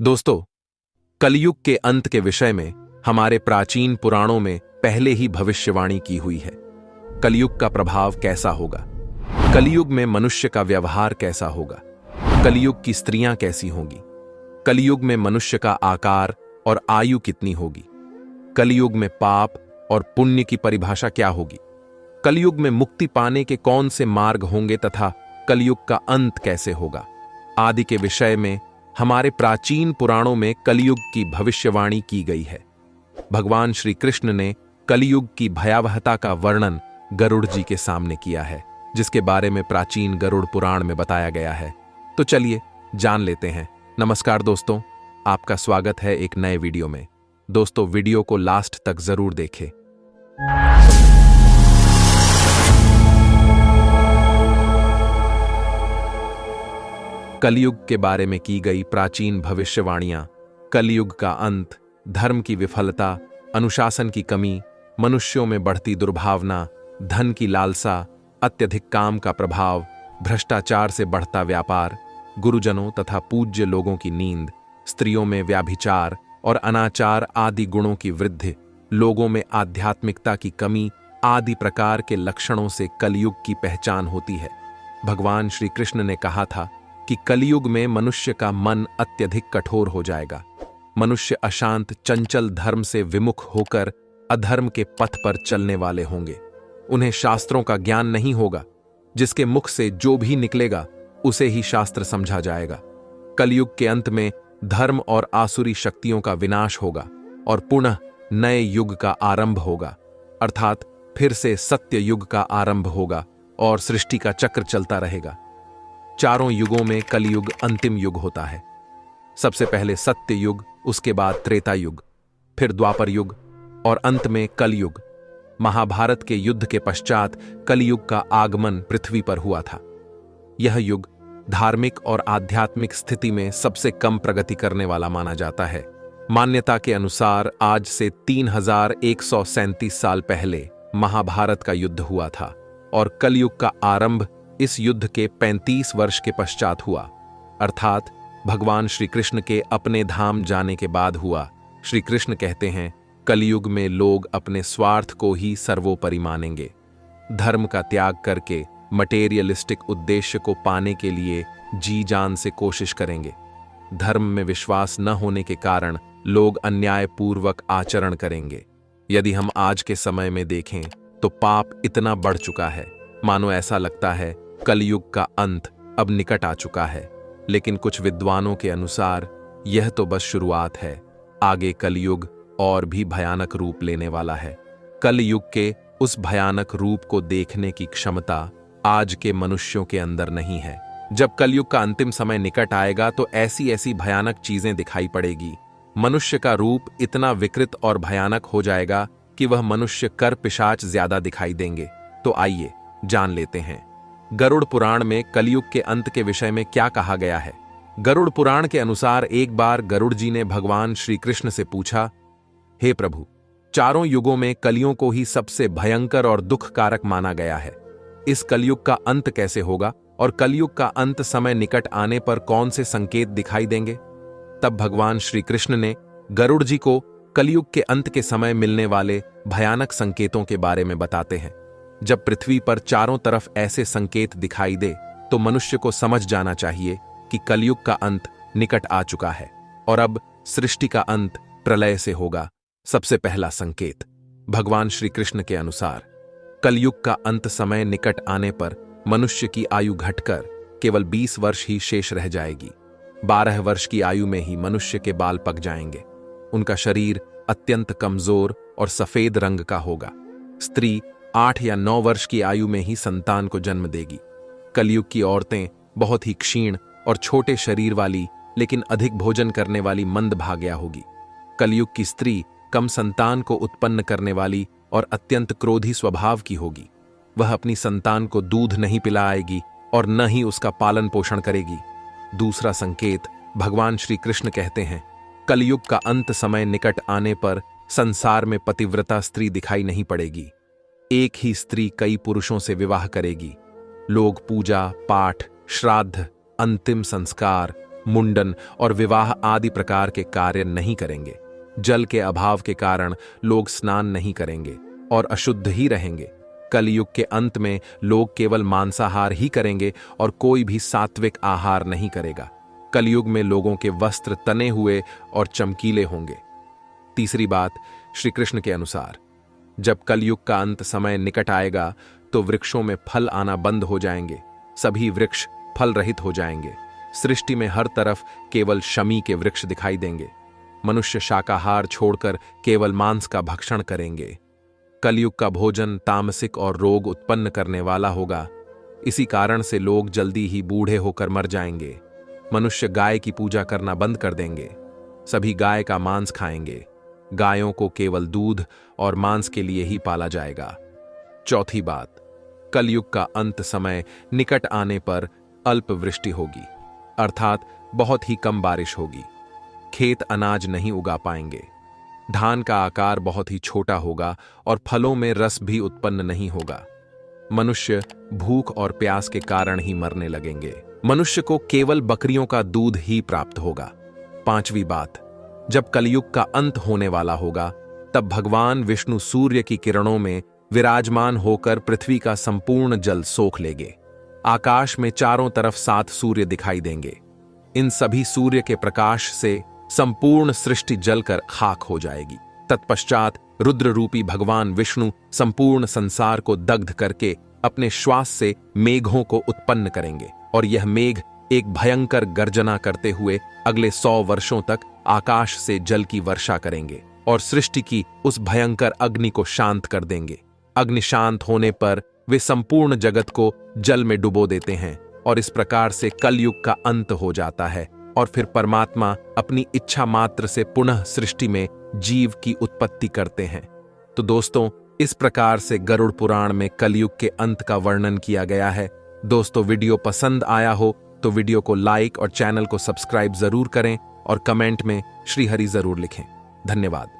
दोस्तों, कलयुग के अंत के विषय में हमारे प्राचीन पुराणों में पहले ही भविष्यवाणी की हुई है। कलयुग का प्रभाव कैसा होगा, कलयुग में मनुष्य का व्यवहार कैसा होगा, कलयुग की स्त्रियां कैसी होंगी, कलयुग में मनुष्य का आकार और आयु कितनी होगी, कलयुग में पाप और पुण्य की परिभाषा क्या होगी, कलयुग में मुक्ति पाने के कौन से मार्ग होंगे तथा कलयुग का अंत कैसे होगा आदि के विषय में हमारे प्राचीन पुराणों में कलयुग की भविष्यवाणी की गई है। भगवान श्री कृष्ण ने कलयुग की भयावहता का वर्णन गरुड़ जी के सामने किया है, जिसके बारे में प्राचीन गरुड़ पुराण में बताया गया है। तो चलिए जान लेते हैं। नमस्कार दोस्तों, आपका स्वागत है एक नए वीडियो में। दोस्तों, वीडियो को लास्ट तक जरूर देखें। कलयुग के बारे में की गई प्राचीन भविष्यवाणियां कलयुग का अंत, धर्म की विफलता, अनुशासन की कमी, मनुष्यों में बढ़ती दुर्भावना, धन की लालसा, अत्यधिक काम का प्रभाव, भ्रष्टाचार से बढ़ता व्यापार, गुरुजनों तथा पूज्य लोगों की नींद, स्त्रियों में व्याभिचार और अनाचार आदि गुणों की वृद्धि, लोगों में आध्यात्मिकता की कमी आदि प्रकार के लक्षणों से कलयुग की पहचान होती है। भगवान श्री कृष्ण ने कहा था कि कलयुग में मनुष्य का मन अत्यधिक कठोर हो जाएगा। मनुष्य अशांत, चंचल, धर्म से विमुख होकर अधर्म के पथ पर चलने वाले होंगे। उन्हें शास्त्रों का ज्ञान नहीं होगा। जिसके मुख से जो भी निकलेगा उसे ही शास्त्र समझा जाएगा। कलयुग के अंत में धर्म और आसुरी शक्तियों का विनाश होगा और पुनः नए युग का आरंभ होगा, अर्थात फिर से सत्य युग का आरंभ होगा और सृष्टि का चक्र चलता रहेगा। चारों युगों में कलयुग अंतिम युग होता है। सबसे पहले सत्य युग, उसके बाद त्रेता युग, फिर द्वापर युग और अंत में कलयुग। महाभारत के युद्ध के पश्चात कलयुग का आगमन पृथ्वी पर हुआ था। यह युग धार्मिक और आध्यात्मिक स्थिति में सबसे कम प्रगति करने वाला माना जाता है। मान्यता के अनुसार आज से 3137 साल पहले महाभारत का युद्ध हुआ था और कलयुग का आरंभ इस युद्ध के 35 वर्ष के पश्चात हुआ, अर्थात भगवान श्री कृष्ण के अपने धाम जाने के बाद हुआ। श्री कृष्ण कहते हैं, कलयुग में लोग अपने स्वार्थ को ही सर्वोपरि मानेंगे। धर्म का त्याग करके मटेरियलिस्टिक उद्देश्य को पाने के लिए जी जान से कोशिश करेंगे। धर्म में विश्वास न होने के कारण लोग अन्यायपूर्वक आचरण करेंगे। यदि हम आज के समय में देखें तो पाप इतना बढ़ चुका है, मानो ऐसा लगता है कलयुग का अंत अब निकट आ चुका है। लेकिन कुछ विद्वानों के अनुसार यह तो बस शुरुआत है। आगे कलयुग और भी भयानक रूप लेने वाला है। कलयुग के उस भयानक रूप को देखने की क्षमता आज के मनुष्यों के अंदर नहीं है। जब कलयुग का अंतिम समय निकट आएगा तो ऐसी ऐसी भयानक चीजें दिखाई पड़ेगी। मनुष्य का रूप इतना विकृत और भयानक हो जाएगा कि वह मनुष्य कर पिशाच ज्यादा दिखाई देंगे। तो आइए जान लेते हैं गरुड़ पुराण में कलयुग के अंत के विषय में क्या कहा गया है। गरुड़ पुराण के अनुसार एक बार गरुड़ जी ने भगवान श्री कृष्ण से पूछा, हे प्रभु, चारों युगों में कलियों को ही सबसे भयंकर और दुखकारक माना गया है। इस कलयुग का अंत कैसे होगा और कलयुग का अंत समय निकट आने पर कौन से संकेत दिखाई देंगे? तब भगवान श्री कृष्ण ने गरुड़ जी को कलयुग के अंत के समय मिलने वाले भयानक संकेतों के बारे में बताते हैं। जब पृथ्वी पर चारों तरफ ऐसे संकेत दिखाई दे तो मनुष्य को समझ जाना चाहिए कि कलयुग का अंत निकट आ चुका है और अब सृष्टि का अंत प्रलय से होगा। सबसे पहला संकेत, भगवान श्री कृष्ण के अनुसार कलयुग का अंत समय निकट आने पर मनुष्य की आयु घटकर केवल 20 वर्ष ही शेष रह जाएगी। 12 वर्ष की आयु में ही मनुष्य के बाल पक जाएंगे। उनका शरीर अत्यंत कमजोर और सफेद रंग का होगा। स्त्री 8 या 9 वर्ष की आयु में ही संतान को जन्म देगी। कलयुग की औरतें बहुत ही क्षीण और छोटे शरीर वाली लेकिन अधिक भोजन करने वाली मंदभाग्या होगी। कलयुग की स्त्री कम संतान को उत्पन्न करने वाली और अत्यंत क्रोधी स्वभाव की होगी। वह अपनी संतान को दूध नहीं पिलाएगी और न ही उसका पालन पोषण करेगी। दूसरा संकेत, भगवान श्री कृष्ण कहते हैं, कलयुग का अंत समय निकट आने पर संसार में पतिव्रता स्त्री दिखाई नहीं पड़ेगी। एक ही स्त्री कई पुरुषों से विवाह करेगी। लोग पूजा पाठ, श्राद्ध, अंतिम संस्कार मुंडन और विवाह आदि प्रकार के कार्य नहीं करेंगे। जल के अभाव के कारण लोग स्नान नहीं करेंगे और अशुद्ध ही रहेंगे। कलयुग के अंत में लोग केवल मांसाहार ही करेंगे और कोई भी सात्विक आहार नहीं करेगा। कलयुग में लोगों के वस्त्र तने हुए और चमकीले होंगे। तीसरी बात, श्री कृष्ण के अनुसार जब कलयुग का अंत समय निकट आएगा तो वृक्षों में फल आना बंद हो जाएंगे। सभी वृक्ष फल रहित हो जाएंगे। सृष्टि में हर तरफ केवल शमी के वृक्ष दिखाई देंगे। मनुष्य शाकाहार छोड़कर केवल मांस का भक्षण करेंगे। कलयुग का भोजन तामसिक और रोग उत्पन्न करने वाला होगा। इसी कारण से लोग जल्दी ही बूढ़े होकर मर जाएंगे। मनुष्य गाय की पूजा करना बंद कर देंगे। सभी गाय का मांस खाएंगे। गायों को केवल दूध और मांस के लिए ही पाला जाएगा। चौथी बात, कलयुग का अंत समय निकट आने पर अल्प वृष्टि होगी, अर्थात बहुत ही कम बारिश होगी। खेत अनाज नहीं उगा पाएंगे। धान का आकार बहुत ही छोटा होगा और फलों में रस भी उत्पन्न नहीं होगा। मनुष्य भूख और प्यास के कारण ही मरने लगेंगे। मनुष्य को केवल बकरियों का दूध ही प्राप्त होगा। पांचवी बात, जब कलयुग का अंत होने वाला होगा तब भगवान विष्णु सूर्य की किरणों में विराजमान होकर पृथ्वी का संपूर्ण जल सोख लेंगे। आकाश में चारों तरफ 7 सूर्य दिखाई देंगे। इन सभी सूर्य के प्रकाश से संपूर्ण सृष्टि जलकर खाक हो जाएगी। तत्पश्चात रुद्र रूपी भगवान विष्णु संपूर्ण संसार को दग्ध करके अपने श्वास से मेघों को उत्पन्न करेंगे और यह मेघ एक भयंकर गर्जना करते हुए अगले 100 वर्षों तक आकाश से जल की वर्षा करेंगे और सृष्टि की उस भयंकर अग्नि को शांत कर देंगे। अग्नि शांत होने पर वे संपूर्ण जगत को जल में डुबो देते हैं और इस प्रकार से कलयुग का अंत हो जाता है और फिर परमात्मा अपनी इच्छा मात्र से पुनः सृष्टि में जीव की उत्पत्ति करते हैं। तो दोस्तों, इस प्रकार से गरुड़ पुराण में कलयुग के अंत का वर्णन किया गया है। दोस्तों, वीडियो पसंद आया हो तो वीडियो को लाइक और चैनल को सब्सक्राइब जरूर करें और कमेंट में श्री हरि जरूर लिखें। धन्यवाद।